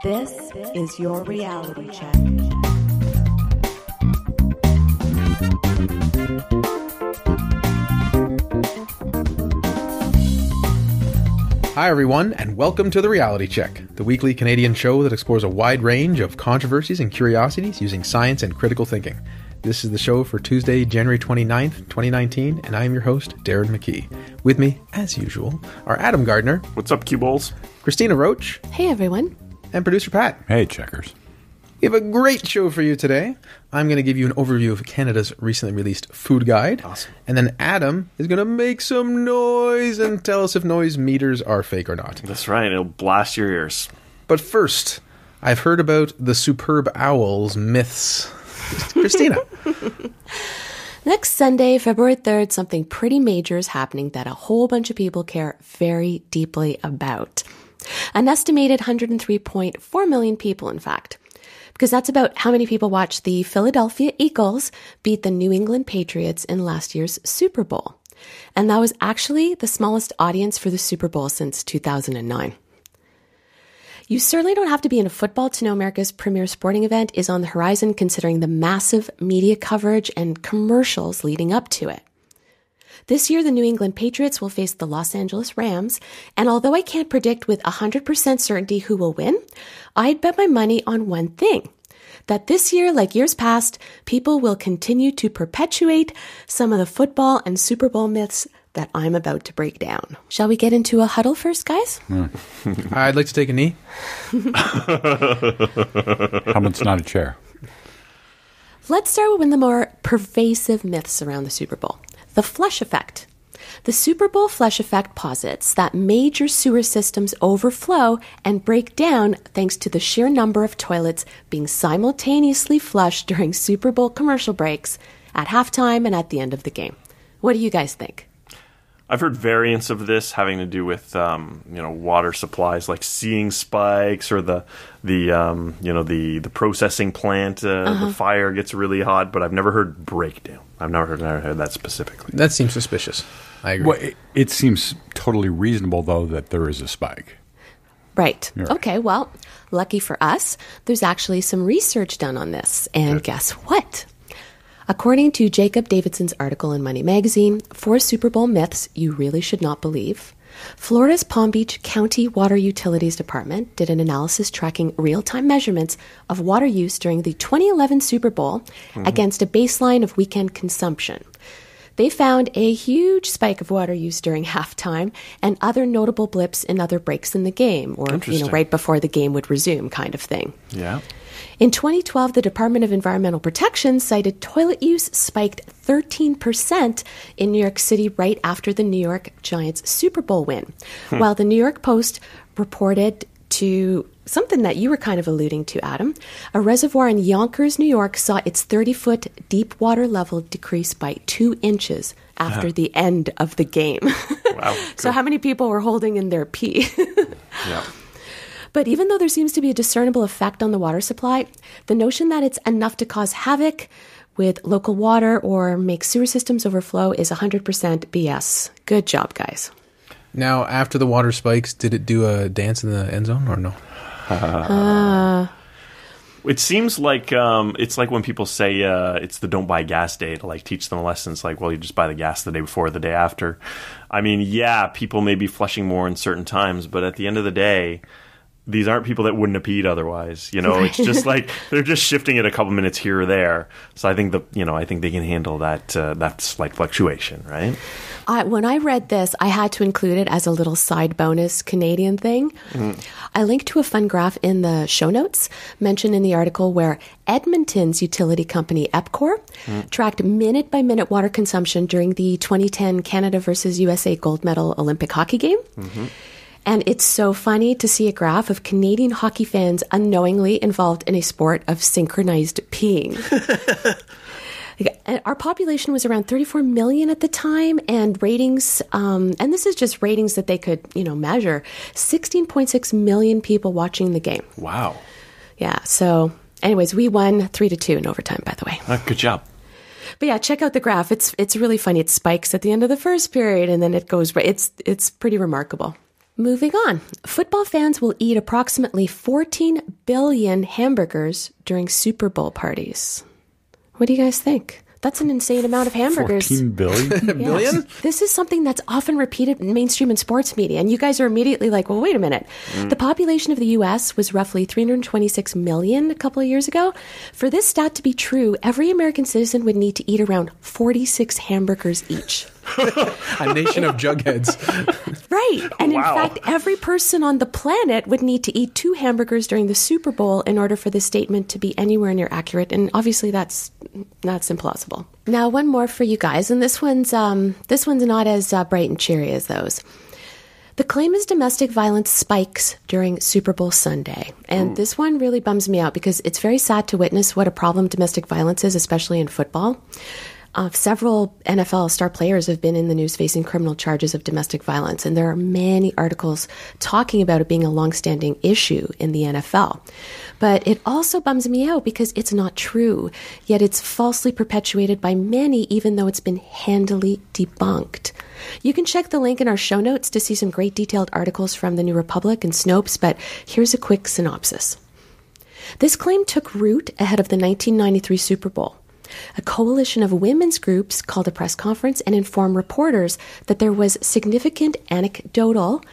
This is your reality check. Hi everyone, and welcome to The Reality Check, the weekly Canadian show that explores a wide range of controversies and curiosities using science and critical thinking. This is the show for Tuesday, January 29th, 2019, and I am your host, Darren McKee. With me, as usual, are Adam Gardner. What's up, Q-Balls? Christina Roach. Hey everyone. And producer Pat. Hey, checkers. We have a great show for you today. I'm going to give you an overview of Canada's recently released food guide. Awesome. And then Adam is going to make some noise and tell us if noise meters are fake or not. That's right. It'll blast your ears. But first, I've heard about the superb owl's myths. Christina. Next Sunday, February 3rd, something pretty major is happening that a whole bunch of people care very deeply about. An estimated 103.4 million people, in fact. Because that's about how many people watched the Philadelphia Eagles beat the New England Patriots in last year's Super Bowl. And that was actually the smallest audience for the Super Bowl since 2009. You certainly don't have to be into football to know America's premier sporting event is on the horizon, considering the massive media coverage and commercials leading up to it. This year, the New England Patriots will face the Los Angeles Rams, and although I can't predict with 100% certainty who will win, I'd bet my money on one thing, that this year, like years past, people will continue to perpetuate some of the football and Super Bowl myths that I'm about to break down. Shall we get into a huddle first, guys? I'd like to take a knee. How much not a chair? Let's start with one of the more pervasive myths around the Super Bowl. The flush effect. The Super Bowl flush effect posits that major sewer systems overflow and break down thanks to the sheer number of toilets being simultaneously flushed during Super Bowl commercial breaks, at halftime, and at the end of the game. What do you guys think? I've heard variants of this having to do with water supplies, like seeing spikes, or the processing plant. The fire gets really hot, but I've never heard breakdown. I've never heard that specifically. That seems suspicious. I agree. Well, it seems totally reasonable, though, that there is a spike. Right. Right. Okay, well, lucky for us, there's actually some research done on this. And guess what? According to Jacob Davidson's article in Money Magazine, 4 Super Bowl myths you really should not believe, Florida's Palm Beach County Water Utilities Department did an analysis tracking real-time measurements of water use during the 2011 Super Bowl against a baseline of weekend consumption. They found a huge spike of water use during halftime and other notable blips in other breaks in the game, or right before the game would resume, kind of thing. Yeah. In 2012, the Department of Environmental Protection cited toilet use spiked 13% in New York City right after the New York Giants Super Bowl win, while the New York Post reported to something that you were kind of alluding to, Adam. A reservoir in Yonkers, New York saw its 30-foot deep water level decrease by 2 inches after the end of the game. Wow. So how many people were holding in their pee? Yeah. But even though there seems to be a discernible effect on the water supply, the notion that it's enough to cause havoc with local water or make sewer systems overflow is 100% BS. Good job, guys. Now, after the water spikes, did it do a dance in the end zone or no? It seems like it's like when people say it's the don't buy gas day to like teach them a lesson. It's like, well, you just buy the gas the day before or the day after. I mean, yeah, people may be flushing more in certain times, but at the end of the day, these aren't people that wouldn't have peed otherwise. It's just like they're just shifting it a couple minutes here or there. So I think I think they can handle that slight fluctuation, right? When I read this, I had to include it as a little side bonus Canadian thing. I linked to a fun graph in the show notes mentioned in the article where Edmonton's utility company Epcor tracked minute-by-minute water consumption during the 2010 Canada versus USA gold medal Olympic hockey game. And it's so funny to see a graph of Canadian hockey fans unknowingly involved in a sport of synchronized peeing. Our population was around 34 million at the time, and ratings, and this is just ratings that they could, measure, 16.6 million people watching the game. Wow. Yeah, so anyways, we won 3-2 in overtime, by the way. Good job. But yeah, check out the graph. It's really funny. It spikes at the end of the first period, and then it goes right. It's pretty remarkable. Moving on. Football fans will eat approximately 14 billion hamburgers during Super Bowl parties. What do you guys think? That's an insane amount of hamburgers. 14 billion? Billion? This is something that's often repeated in mainstream and sports media. And you guys are immediately like, well, wait a minute. The population of the U.S. was roughly 326 million a couple of years ago. For this stat to be true, every American citizen would need to eat around 46 hamburgers each. A nation of jugheads. Right. And in Wow. fact, every person on the planet would need to eat 2 hamburgers during the Super Bowl in order for this statement to be anywhere near accurate. And obviously that's implausible. Now, one more for you guys. And this one's not as bright and cheery as those. The claim is domestic violence spikes during Super Bowl Sunday. And this one really bums me out because it's very sad to witness what a problem domestic violence is, especially in football. Several NFL star players have been in the news facing criminal charges of domestic violence, and there are many articles talking about it being a longstanding issue in the NFL. But it also bums me out because it's not true, yet it's falsely perpetuated by many, even though it's been handily debunked. You can check the link in our show notes to see some great detailed articles from the New Republic and Snopes, but here's a quick synopsis. This claim took root ahead of the 1993 Super Bowl. A coalition of women's groups called a press conference and informed reporters that there was significant anecdotal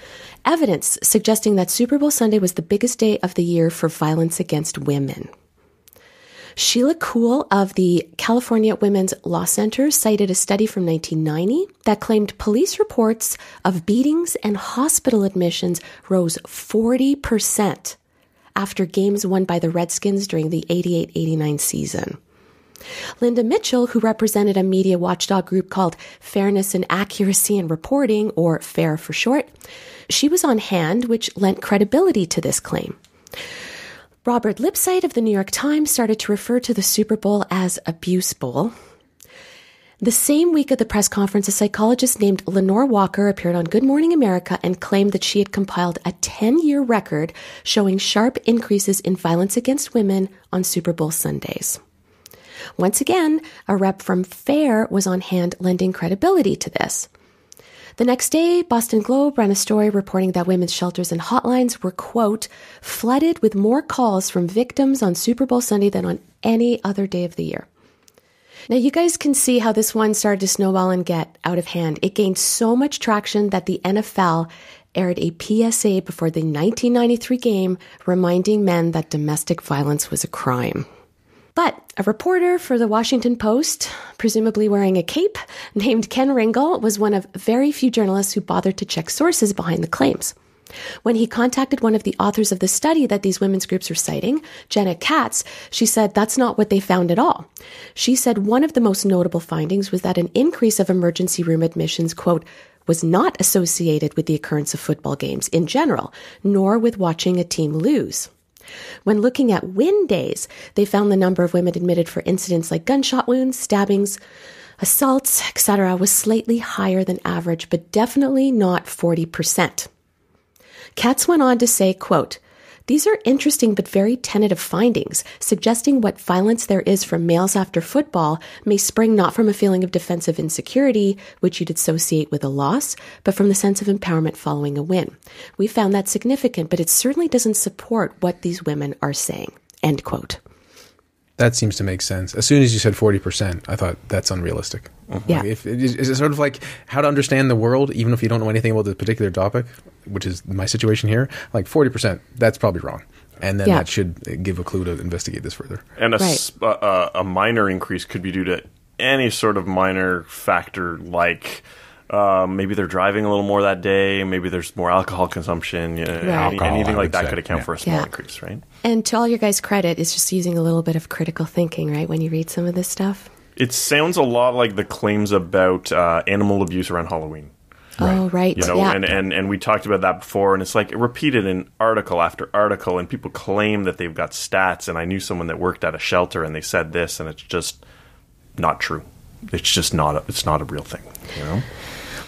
evidence suggesting that Super Bowl Sunday was the biggest day of the year for violence against women. Sheila Kuhl of the California Women's Law Center cited a study from 1990 that claimed police reports of beatings and hospital admissions rose 40% after games won by the Redskins during the 88-89 season. Linda Mitchell, who represented a media watchdog group called Fairness and Accuracy in Reporting, or FAIR for short, she was on hand, which lent credibility to this claim. Robert Lipsyte of the New York Times started to refer to the Super Bowl as Abuse Bowl. The same week at the press conference, a psychologist named Lenore Walker appeared on Good Morning America and claimed that she had compiled a 10-year record showing sharp increases in violence against women on Super Bowl Sundays. Once again, a rep from FAIR was on hand lending credibility to this. The next day, Boston Globe ran a story reporting that women's shelters and hotlines were, quote, flooded with more calls from victims on Super Bowl Sunday than on any other day of the year. Now, you guys can see how this one started to snowball and get out of hand. It gained so much traction that the NFL aired a PSA before the 1993 game reminding men that domestic violence was a crime. But a reporter for the Washington Post, presumably wearing a cape, named Ken Ringel, was one of very few journalists who bothered to check sources behind the claims. When he contacted one of the authors of the study that these women's groups are citing, Jenna Katz, she said that's not what they found at all. She said one of the most notable findings was that an increase of emergency room admissions, quote, was not associated with the occurrence of football games in general, nor with watching a team lose. When looking at win days, they found the number of women admitted for incidents like gunshot wounds, stabbings, assaults, etc. was slightly higher than average, but definitely not 40%. Katz went on to say, quote, these are interesting but very tentative findings, suggesting what violence there is from males after football may spring not from a feeling of defensive insecurity, which you'd associate with a loss, but from the sense of empowerment following a win. We found that significant, but it certainly doesn't support what these women are saying, end quote. That seems to make sense. As soon as you said 40%, I thought that's unrealistic. Yeah. Like is it sort of like how to understand the world, even if you don't know anything about the particular topic, which is my situation here? Like 40%, that's probably wrong. And then that should give a clue to investigate this further. And a minor increase could be due to any sort of minor factor, like maybe they're driving a little more that day, maybe there's more alcohol consumption, anything like that could account for a small increase, right? And to all your guys' credit, it's just using a little bit of critical thinking, right, when you read some of this stuff? It sounds a lot like the claims about animal abuse around Halloween. Oh, right. You know, and we talked about that before, and it's like repeated in article after article, and people claim that they've got stats, and I knew someone that worked at a shelter, and they said this, and it's just not true. It's just not a real thing, you know?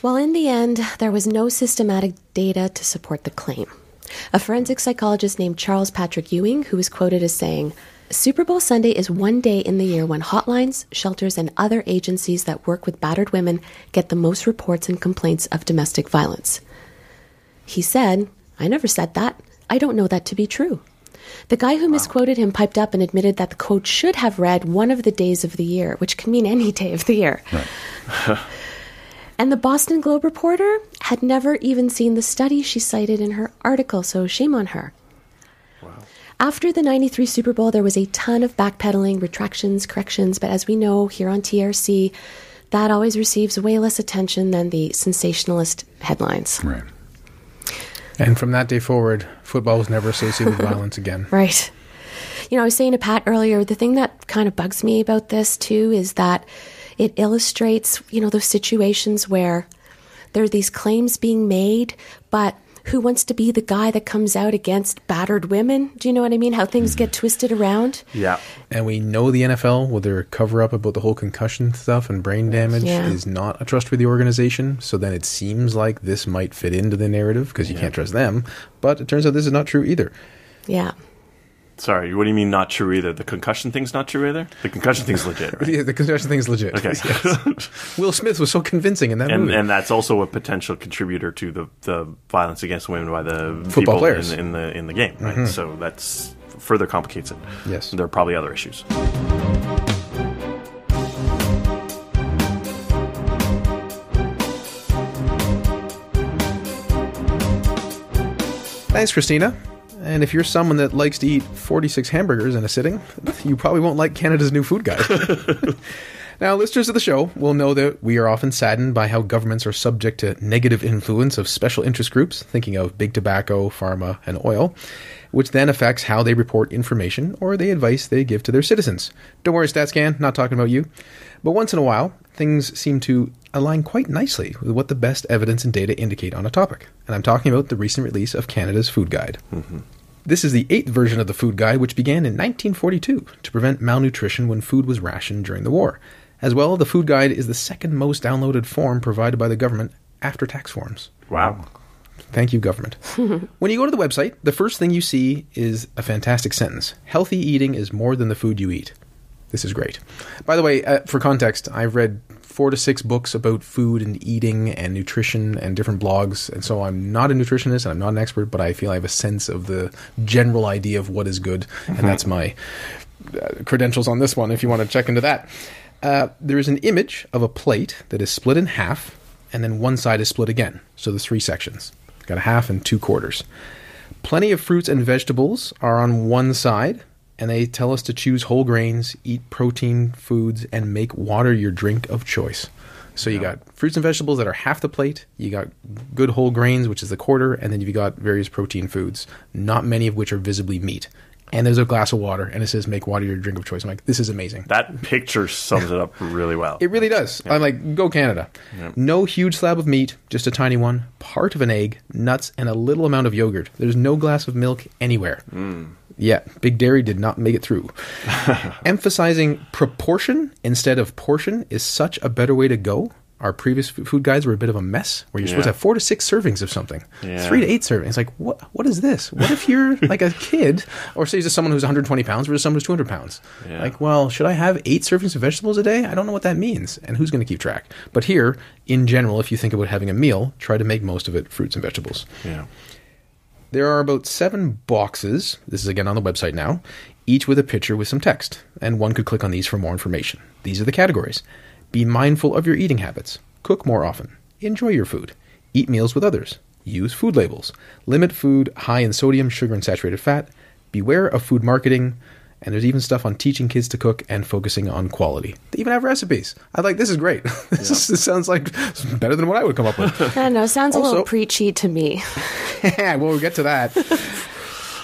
Well, in the end, there was no systematic data to support the claim. A forensic psychologist named Charles Patrick Ewing, who was quoted as saying, Super Bowl Sunday is one day in the year when hotlines, shelters, and other agencies that work with battered women get the most reports and complaints of domestic violence. He said, I never said that. I don't know that to be true. The guy who misquoted him piped up and admitted that the quote should have read one of the days of the year, which can mean any day of the year. Right. And the Boston Globe reporter had never even seen the study she cited in her article, so shame on her. Wow. After the 93 Super Bowl, there was a ton of backpedaling, retractions, corrections, but as we know here on TRC, that always receives way less attention than the sensationalist headlines. Right. And from that day forward, football was never associated with violence again. Right. You know, I was saying to Pat earlier, the thing that kind of bugs me about this too is that it illustrates, you know, those situations where there are these claims being made, but who wants to be the guy that comes out against battered women? Do you know what I mean? How things get twisted around? Yeah. And we know the NFL, with their cover-up about the whole concussion stuff and brain damage, is not a trustworthy organization. So then it seems like this might fit into the narrative because you can't trust them. But it turns out this is not true either. Yeah. Sorry, what do you mean not true either? The concussion thing's not true either? The concussion thing's legit, right? Yeah, the concussion thing is legit. Okay. Yes. Will Smith was so convincing in that movie. And that's also a potential contributor to the violence against women by the Football people players in the game, right? Mm-hmm. So that's further complicates it. Yes. There are probably other issues. Thanks, Cristina. And if you're someone that likes to eat 46 hamburgers in a sitting, you probably won't like Canada's new food guide. Now, listeners of the show will know that we are often saddened by how governments are subject to negative influence of special interest groups, thinking of big tobacco, pharma, and oil, which then affects how they report information or the advice they give to their citizens. Don't worry, StatsCan, not talking about you. But once in a while, things seem to align quite nicely with what the best evidence and data indicate on a topic. And I'm talking about the recent release of Canada's Food Guide. Mm-hmm. This is the 8th version of the Food Guide, which began in 1942 to prevent malnutrition when food was rationed during the war. As well, the Food Guide is the second most downloaded form provided by the government after tax forms. Wow. Thank you, government. When you go to the website, the first thing you see is a fantastic sentence. Healthy eating is more than the food you eat. This is great. By the way, for context, I've read 4 to 6 books about food and eating and nutrition and different blogs. And so I'm not a nutritionist and I'm not an expert, but I feel I have a sense of the general idea of what is good. And that's my credentials on this one, if you want to check into that. There is an image of a plate that is split in half, and then one side is split again. So there's 3 sections. Got a half and 2 quarters. Plenty of fruits and vegetables are on one side, and they tell us to choose whole grains, eat protein foods, and make water your drink of choice. So you got fruits and vegetables that are half the plate, you got good whole grains, which is the quarter, and then you've got various protein foods, not many of which are visibly meat. And there's a glass of water, and it says, make water your drink of choice. I'm like, this is amazing. That picture sums it up really well. It really does. Yeah. I'm like, go Canada. Yeah. No huge slab of meat, just a tiny one, part of an egg, nuts, and a little amount of yogurt. There's no glass of milk anywhere. Yeah, Big Dairy did not make it through. Emphasizing proportion instead of portion is such a better way to go. Our previous food guides were a bit of a mess, where you're supposed to have 4 to 6 servings of something. 3 to 8 servings. It's like, what is this? What if you're like a kid, or say just someone who's 120 pounds versus someone who's 200 pounds? Yeah. Like, well, should I have 8 servings of vegetables a day? I don't know what that means. And who's going to keep track? But here, in general, if you think about having a meal, try to make most of it fruits and vegetables. Yeah. There are about 7 boxes, this is again on the website now, each with a picture with some text. And one could click on these for more information. These are the categories. Be mindful of your eating habits. Cook more often. Enjoy your food. Eat meals with others. Use food labels. Limit food high in sodium, sugar, and saturated fat. Beware of food marketing. And there's even stuff on teaching kids to cook and focusing on quality. They even have recipes. This is great. This sounds like better than what I would come up with. I don't know. Sounds also a little preachy to me. Yeah, well, we'll get to that.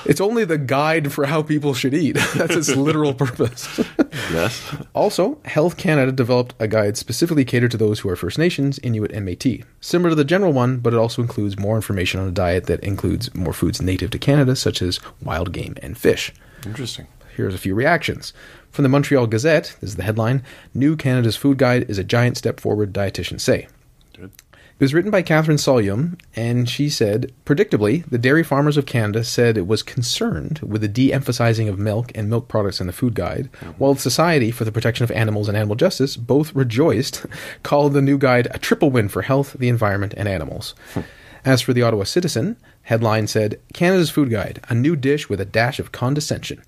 It's only the guide for how people should eat. That's its literal purpose. Yes. Also, Health Canada developed a guide specifically catered to those who are First Nations, Inuit, and Métis. Similar to the general one, but it also includes more information on a diet that includes more foods native to Canada, such as wild game and fish. Interesting. Here's a few reactions. From the Montreal Gazette, this is the headline, New Canada's Food Guide is a giant step forward, dietitians say. Good. It was written by Catherine Solyum, and she said, predictably, the dairy farmers of Canada said it was concerned with the de-emphasizing of milk and milk products in the food guide, while the Society for the Protection of Animals and Animal Justice both rejoiced, called the new guide a triple win for health, the environment, and animals. As for the Ottawa Citizen, headline said, Canada's Food Guide, a new dish with a dash of condescension.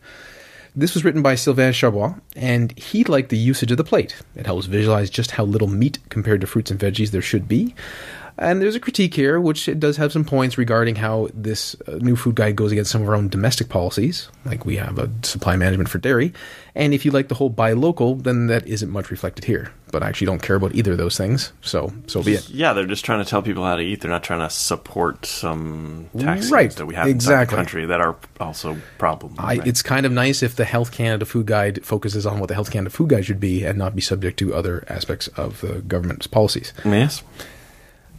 This was written by Sylvain Charbois, and he liked the usage of the plate. It helps visualize just how little meat compared to fruits and veggies there should be. And there's a critique here, which it does have some points regarding how this new food guide goes against some of our own domestic policies, like we have a supply management for dairy. And if you like the whole buy local, then that isn't much reflected here. But I actually don't care about either of those things, so be it. Yeah, they're just trying to tell people how to eat. They're not trying to support some taxes that we have exactly. inside the country that are also problems. Right? It's kind of nice if the Health Canada Food Guide focuses on what the Health Canada Food Guide should be and not be subject to other aspects of the government's policies. Yes.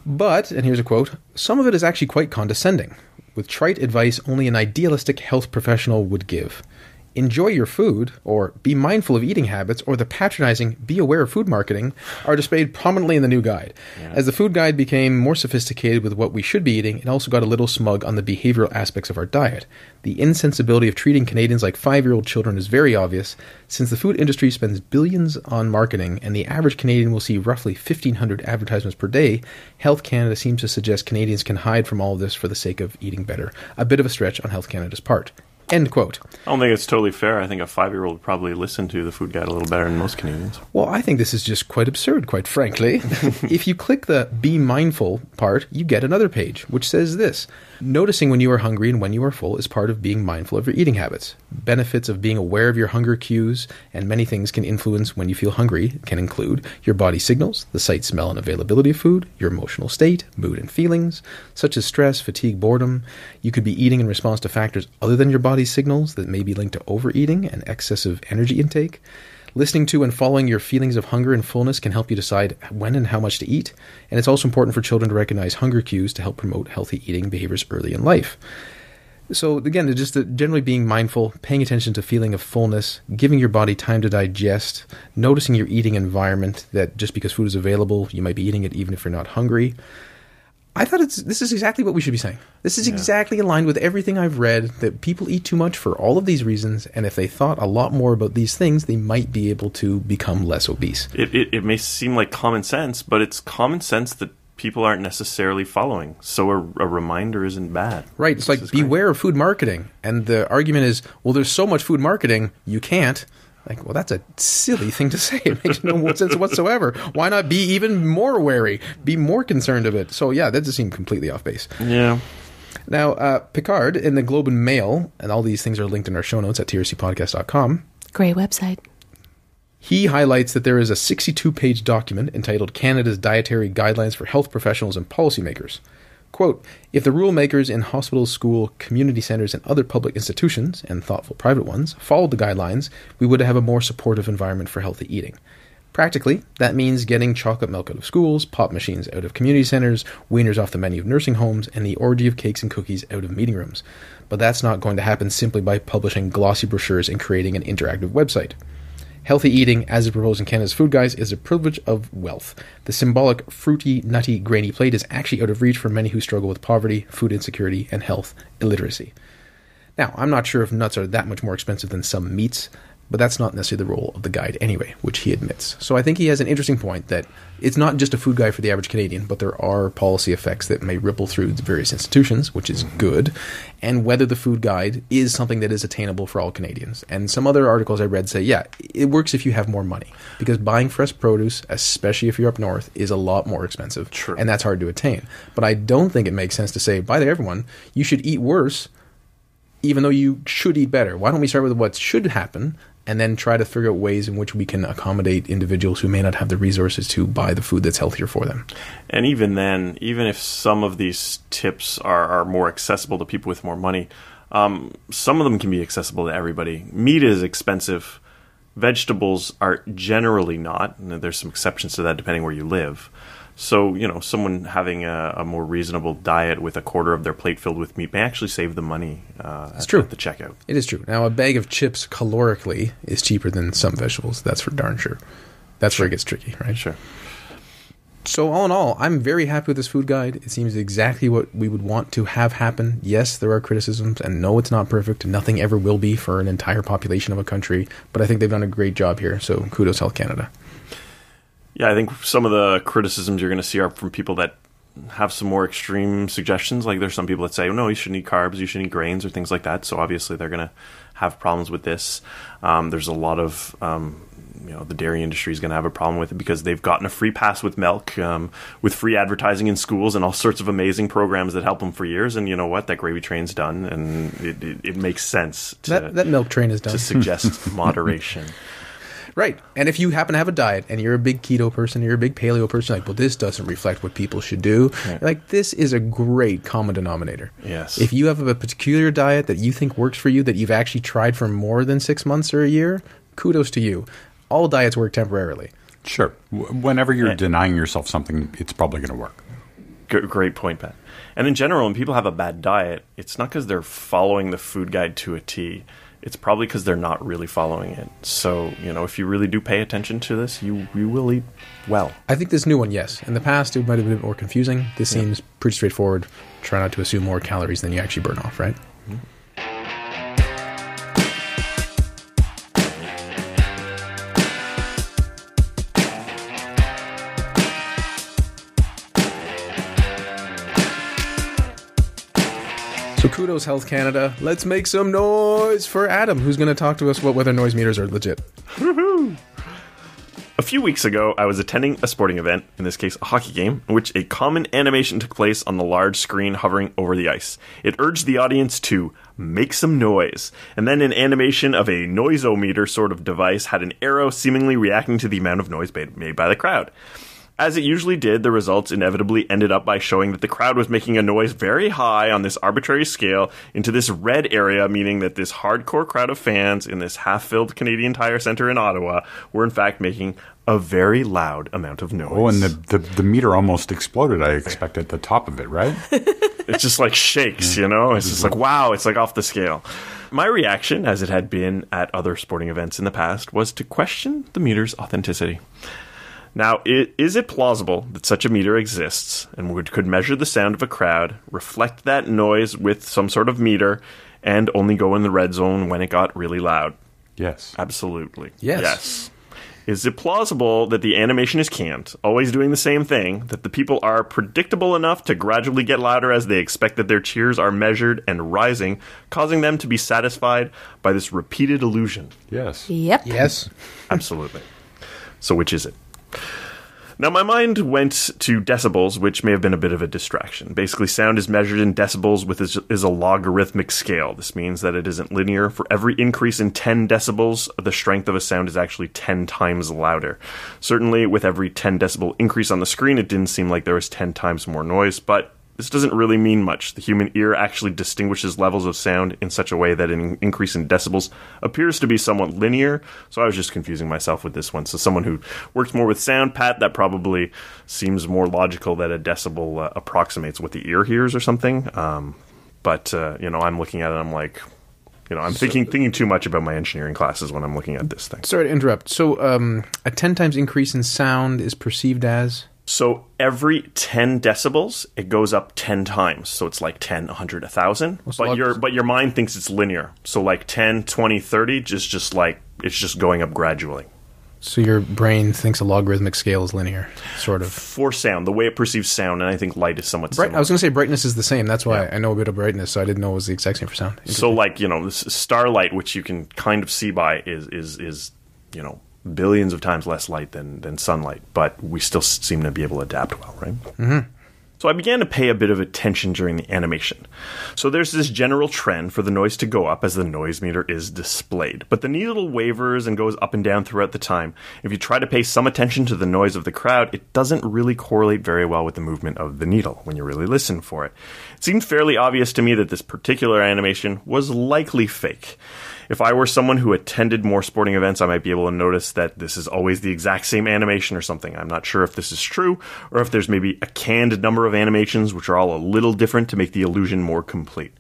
But, and here's a quote, some of it is actually quite condescending, with trite advice only an idealistic health professional would give. Enjoy your food, or be mindful of eating habits, or the patronizing be aware of food marketing are displayed prominently in the new guide. Yeah. As the food guide became more sophisticated with what we should be eating, it also got a little smug on the behavioral aspects of our diet. The insensibility of treating Canadians like 5-year-old children is very obvious, since the food industry spends billions on marketing, and the average Canadian will see roughly 1,500 advertisements per day. Health Canada seems to suggest Canadians can hide from all of this for the sake of eating better. A bit of a stretch on Health Canada's part. End quote. I don't think it's totally fair. I think a 5-year-old would probably listen to the food guide a little better than most Canadians. Well, I think this is just quite absurd, quite frankly. If you click the be mindful part, you get another page, which says this. Noticing when you are hungry and when you are full is part of being mindful of your eating habits. Benefits of being aware of your hunger cues and many things can influence when you feel hungry can include your body signals, the sight, smell, and availability of food, your emotional state, mood and feelings, such as stress, fatigue, boredom. You could be eating in response to factors other than your body's signals that may be linked to overeating and excessive energy intake. Listening to and following your feelings of hunger and fullness can help you decide when and how much to eat, and it's also important for children to recognize hunger cues to help promote healthy eating behaviors early in life. So again, just generally being mindful, paying attention to feeling of fullness, giving your body time to digest, noticing your eating environment, that just because food is available, you might be eating it even if you're not hungry. I thought this is exactly what we should be saying. This is exactly aligned with everything I've read, that people eat too much for all of these reasons, and if they thought a lot more about these things, they might be able to become less obese. It may seem like common sense, but it's common sense that people aren't necessarily following. So a reminder isn't bad. Right. It's like beware of food marketing. And the argument is, well, there's so much food marketing, you can't. Like, well, that's a silly thing to say. It makes no sense whatsoever. Why not be even more wary? Be more concerned of it. So, yeah, that just seemed completely off base. Yeah. Now, Picard in the Globe and Mail, and all these things are linked in our show notes at trcpodcast.com. Great website. He highlights that there is a 62-page document entitled Canada's Dietary Guidelines for Health Professionals and Policymakers. Quote, if the rule makers in hospitals, school, community centers, and other public institutions, and thoughtful private ones, followed the guidelines, we would have a more supportive environment for healthy eating. Practically, that means getting chocolate milk out of schools, pop machines out of community centers, wieners off the menu of nursing homes, and the orgy of cakes and cookies out of meeting rooms. But that's not going to happen simply by publishing glossy brochures and creating an interactive website. Healthy eating, as is proposed in Canada's Food Guides, is a privilege of wealth. The symbolic, fruity, nutty, grainy plate is actually out of reach for many who struggle with poverty, food insecurity, and health illiteracy. Now, I'm not sure if nuts are that much more expensive than some meats, but that's not necessarily the role of the guide anyway, which he admits. So I think he has an interesting point that it's not just a food guide for the average Canadian, but there are policy effects that may ripple through the various institutions, which is good, and whether the food guide is something that is attainable for all Canadians. And some other articles I read say, yeah, it works if you have more money, because buying fresh produce, especially if you're up north, is a lot more expensive, True. And that's hard to attain. But I don't think it makes sense to say, by everyone, you should eat worse, even though you should eat better. Why don't we start with what should happen, and then try to figure out ways in which we can accommodate individuals who may not have the resources to buy the food that's healthier for them. And even then, even if some of these tips are more accessible to people with more money, some of them can be accessible to everybody. Meat is expensive. Vegetables are generally not. And there's some exceptions to that depending where you live. So, someone having a more reasonable diet with a quarter of their plate filled with meat may actually save them money at the checkout. It is true. Now, a bag of chips calorically is cheaper than some vegetables. That's for darn sure. That's where it gets tricky, right? Sure. So, all in all, I'm very happy with this food guide. It seems exactly what we would want to have happen. Yes, there are criticisms, and no, it's not perfect. Nothing ever will be for an entire population of a country, but I think they've done a great job here, so kudos Health Canada. Yeah, I think some of the criticisms you're going to see are from people that have some more extreme suggestions. Like there's some people that say, oh, no, you shouldn't eat carbs, you shouldn't eat grains or things like that. So obviously they're going to have problems with this. There's a lot of, the dairy industry is going to have a problem with it because they've gotten a free pass with milk, with free advertising in schools and all sorts of amazing programs that help them for years. And you know what? That gravy train's done, and it makes sense that milk train is done to suggest moderation. Right. And if you happen to have a diet and you're a big keto person, you're a big paleo person, like, well, this doesn't reflect what people should do. Right. Like, this is a great common denominator. Yes. If you have a particular diet that you think works for you, that you've actually tried for more than 6 months or a year, kudos to you. All diets work temporarily. Sure. Whenever you're denying yourself something, it's probably going to work. Great point, Pat. And in general, when people have a bad diet, it's not because they're following the food guide to a T. It's probably because they're not really following it. So, if you really do pay attention to this, you will eat well. I think this new one, yes. In the past, it might have been a bit more confusing. This seems pretty straightforward. Try not to assume more calories than you actually burn off, right? Mm-hmm. So kudos, Health Canada. Let's make some noise for Adam, who's going to talk to us about whether noise meters are legit. Woohoo! A few weeks ago, I was attending a sporting event, in this case a hockey game, in which a common animation took place on the large screen hovering over the ice. It urged the audience to make some noise, and then an animation of a noisometer sort of device had an arrow seemingly reacting to the amount of noise made by the crowd. As it usually did, the results inevitably ended up by showing that the crowd was making a noise very high on this arbitrary scale into this red area, meaning that this hardcore crowd of fans in this half-filled Canadian Tire Centre in Ottawa were in fact making a very loud amount of noise. Oh, and the meter almost exploded, I expect, at the top of it, right? It just like shakes, It's just like, wow, it's like off the scale. My reaction, as it had been at other sporting events in the past, was to question the meter's authenticity. Now, is it plausible that such a meter exists and could measure the sound of a crowd, reflect that noise with some sort of meter, and only go in the red zone when it got really loud? Yes. Absolutely. Yes. Is it plausible that the animation is canned, always doing the same thing, that the people are predictable enough to gradually get louder as they expect that their cheers are measured and rising, causing them to be satisfied by this repeated illusion? Yes. Yep. Yes. Absolutely. So which is it? Now, my mind went to decibels, which may have been a bit of a distraction. Basically, sound is measured in decibels with is a logarithmic scale. This means that it isn't linear. For every increase in 10 decibels, the strength of a sound is actually 10 times louder. Certainly, with every 10 decibel increase on the screen, it didn't seem like there was 10 times more noise, but this doesn't really mean much. The human ear actually distinguishes levels of sound in such a way that an increase in decibels appears to be somewhat linear, so I was just confusing myself with this one. So someone who works more with sound, Pat, that probably seems more logical that a decibel approximates what the ear hears or something. But I'm looking at it and I'm like, I'm thinking too much about my engineering classes when I'm looking at this thing. Sorry to interrupt. So a 10 times increase in sound is perceived as? So every 10 decibels, it goes up 10 times. So it's like 10, 100, 1,000. But your mind thinks it's linear. So like 10, 20, 30, just like it's just going up gradually. So your brain thinks a logarithmic scale is linear, sort of. For sound, the way it perceives sound, and I think light is somewhat similar. I was going to say brightness is the same. That's why I know a bit of brightness, so I didn't know it was the exact same for sound. So like, this starlight, which you can kind of see by, is billions of times less light than sunlight, but we still seem to be able to adapt well, right? Mm-hmm. So I began to pay a bit of attention during the animation. So there's this general trend for the noise to go up as the noise meter is displayed, but the needle wavers and goes up and down throughout the time. If you try to pay some attention to the noise of the crowd, it doesn't really correlate very well with the movement of the needle when you really listen for it. It seemed fairly obvious to me that this particular animation was likely fake. If I were someone who attended more sporting events, I might be able to notice that this is always the exact same animation or something. I'm not sure if this is true, or if there's maybe a canned number of animations which are all a little different to make the illusion more complete.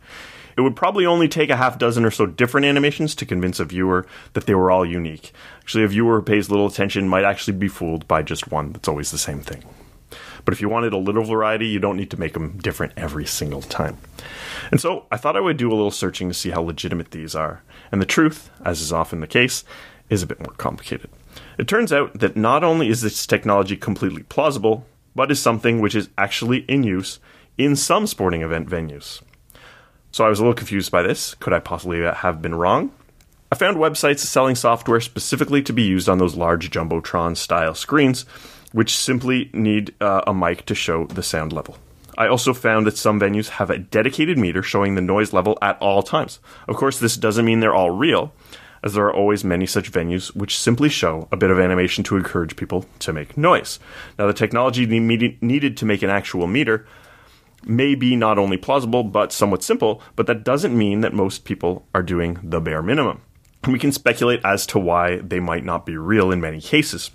It would probably only take a half dozen or so different animations to convince a viewer that they were all unique. Actually, a viewer who pays little attention might actually be fooled by just one that's always the same thing. But if you wanted a little variety, you don't need to make them different every single time. And so I thought I would do a little searching to see how legitimate these are. And the truth, as is often the case, is a bit more complicated. It turns out that not only is this technology completely plausible, but is something which is actually in use in some sporting event venues. So I was a little confused by this. Could I possibly have been wrong? I found websites selling software specifically to be used on those large Jumbotron-style screens, which simply need a mic to show the sound level. I also found that some venues have a dedicated meter showing the noise level at all times. Of course, this doesn't mean they're all real, as there are always many such venues which simply show a bit of animation to encourage people to make noise. Now, the technology needed to make an actual meter may be not only plausible, but somewhat simple, but that doesn't mean that most people are doing the bare minimum. We can speculate as to why they might not be real in many cases.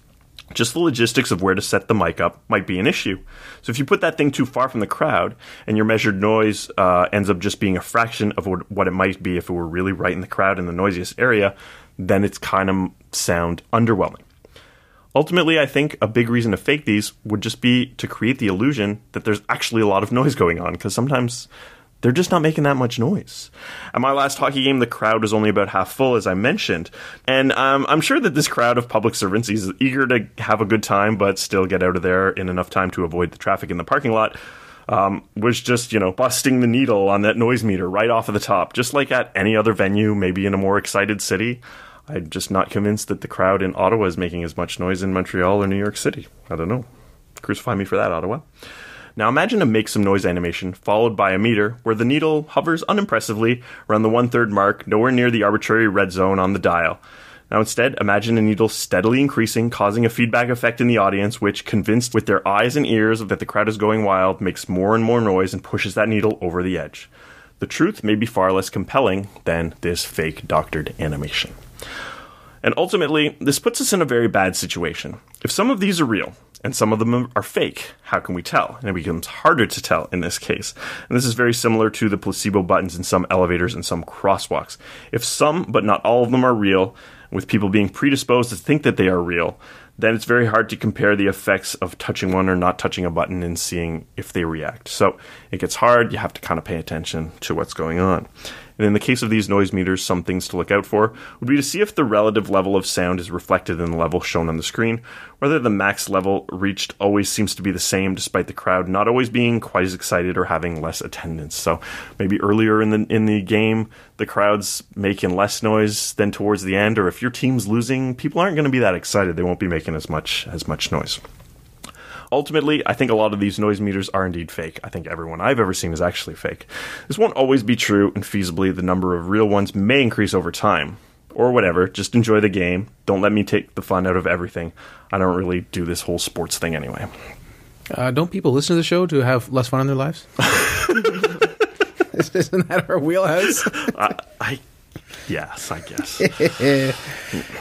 Just the logistics of where to set the mic up might be an issue. So if you put that thing too far from the crowd, and your measured noise ends up just being a fraction of what it might be if it were really right in the crowd in the noisiest area, then it's kind of sound underwhelming. Ultimately, I think a big reason to fake these would just be to create the illusion that there's actually a lot of noise going on, because sometimes they're just not making that much noise. At my last hockey game, the crowd was only about half full, as I mentioned. And I'm sure that this crowd of public servants is eager to have a good time, but still get out of there in enough time to avoid the traffic in the parking lot, was just, busting the needle on that noise meter right off of the top, just like at any other venue, maybe in a more excited city. I'm just not convinced that the crowd in Ottawa is making as much noise in Montreal or New York City. I don't know. Crucify me for that, Ottawa. Now imagine a make some noise animation followed by a meter where the needle hovers unimpressively around the 1/3 mark, nowhere near the arbitrary red zone on the dial. Now instead, imagine a needle steadily increasing, causing a feedback effect in the audience, which, convinced with their eyes and ears that the crowd is going wild, makes more and more noise and pushes that needle over the edge. The truth may be far less compelling than this fake doctored animation. And ultimately, this puts us in a very bad situation. If some of these are real, and some of them are fake, how can we tell? And it becomes harder to tell in this case. And this is very similar to the placebo buttons in some elevators and some crosswalks. If some, but not all of them, are real, with people being predisposed to think that they are real, then it's very hard to compare the effects of touching one or not touching a button and seeing if they react. So it gets hard. You have to kind of pay attention to what's going on. And in the case of these noise meters, some things to look out for would be to see if the relative level of sound is reflected in the level shown on the screen, whether the max level reached always seems to be the same despite the crowd not always being quite as excited or having less attendance. So maybe earlier in the game, the crowd's making less noise than towards the end, or if your team's losing, people aren't going to be that excited. They won't be making as much noise. Ultimately, I think a lot of these noise meters are indeed fake. I think everyone I've ever seen is actually fake. This won't always be true, and feasibly, the number of real ones may increase over time. Or whatever, just enjoy the game. Don't let me take the fun out of everything. I don't really do this whole sports thing anyway. Don't people listen to the show to have less fun in their lives? Isn't that our wheelhouse? Yes, I guess.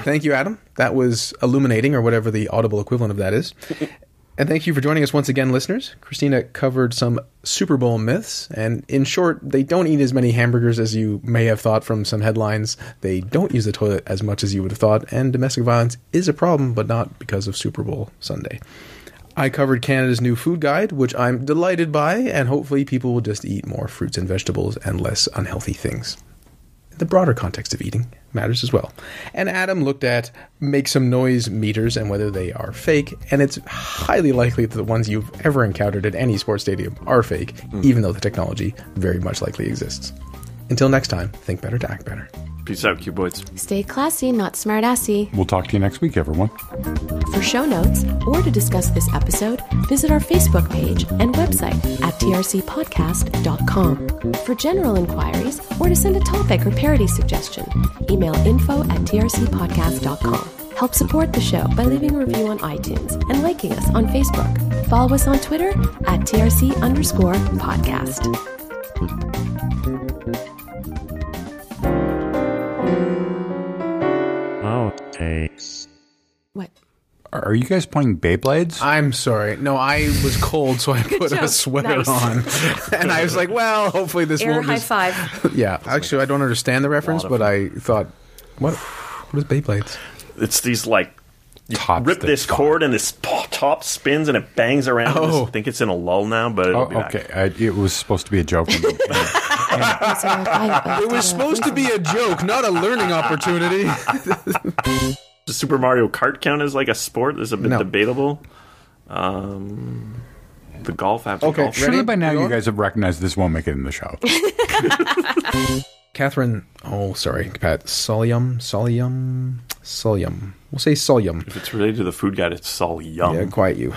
Thank you, Adam. That was illuminating, or whatever the audible equivalent of that is. And thank you for joining us once again, listeners. Cristina covered some Super Bowl myths, and in short, they don't eat as many hamburgers as you may have thought from some headlines. They don't use the toilet as much as you would have thought, and domestic violence is a problem, but not because of Super Bowl Sunday. I covered Canada's new food guide, which I'm delighted by, and hopefully people will just eat more fruits and vegetables and less unhealthy things. The broader context of eating matters as well. And Adam looked at make some noise meters and whether they are fake, and it's highly likely that the ones you've ever encountered at any sports stadium are fake, even though the technology very much likely exists. Until next time, think better to act better. Peace out, cute boys. Stay classy, not smart-assy. We'll talk to you next week, everyone. For show notes or to discuss this episode, visit our Facebook page and website at trcpodcast.com. For general inquiries or to send a topic or parody suggestion, email info@trcpodcast.com. Help support the show by leaving a review on iTunes and liking us on Facebook. Follow us on Twitter at TRC_podcast. Outtakes. What? Are you guys playing Beyblades? I'm sorry. No, I was cold, so I put a job. sweater Nice. on. And I was like, well, hopefully this Air won't high just... five. Yeah, actually, I don't understand the reference, but I thought, what is Beyblades? It's these, like, you Tops rip that this spin. cord and this top spins and it bangs around. Oh. I think it's in a lull now, but it'll be back. Okay. It was supposed to be a joke. It was supposed to be a joke, not a learning opportunity. Does Super Mario Kart count as like a sport? Is a bit No. debatable. The golf app. Okay, Golf. Surely ready? by now You you on? guys have recognized this won't make it in the show. Catherine, Pat, Solium. We'll say Solium. If it's related to the food guide, it's all yum. Yeah, quiet you.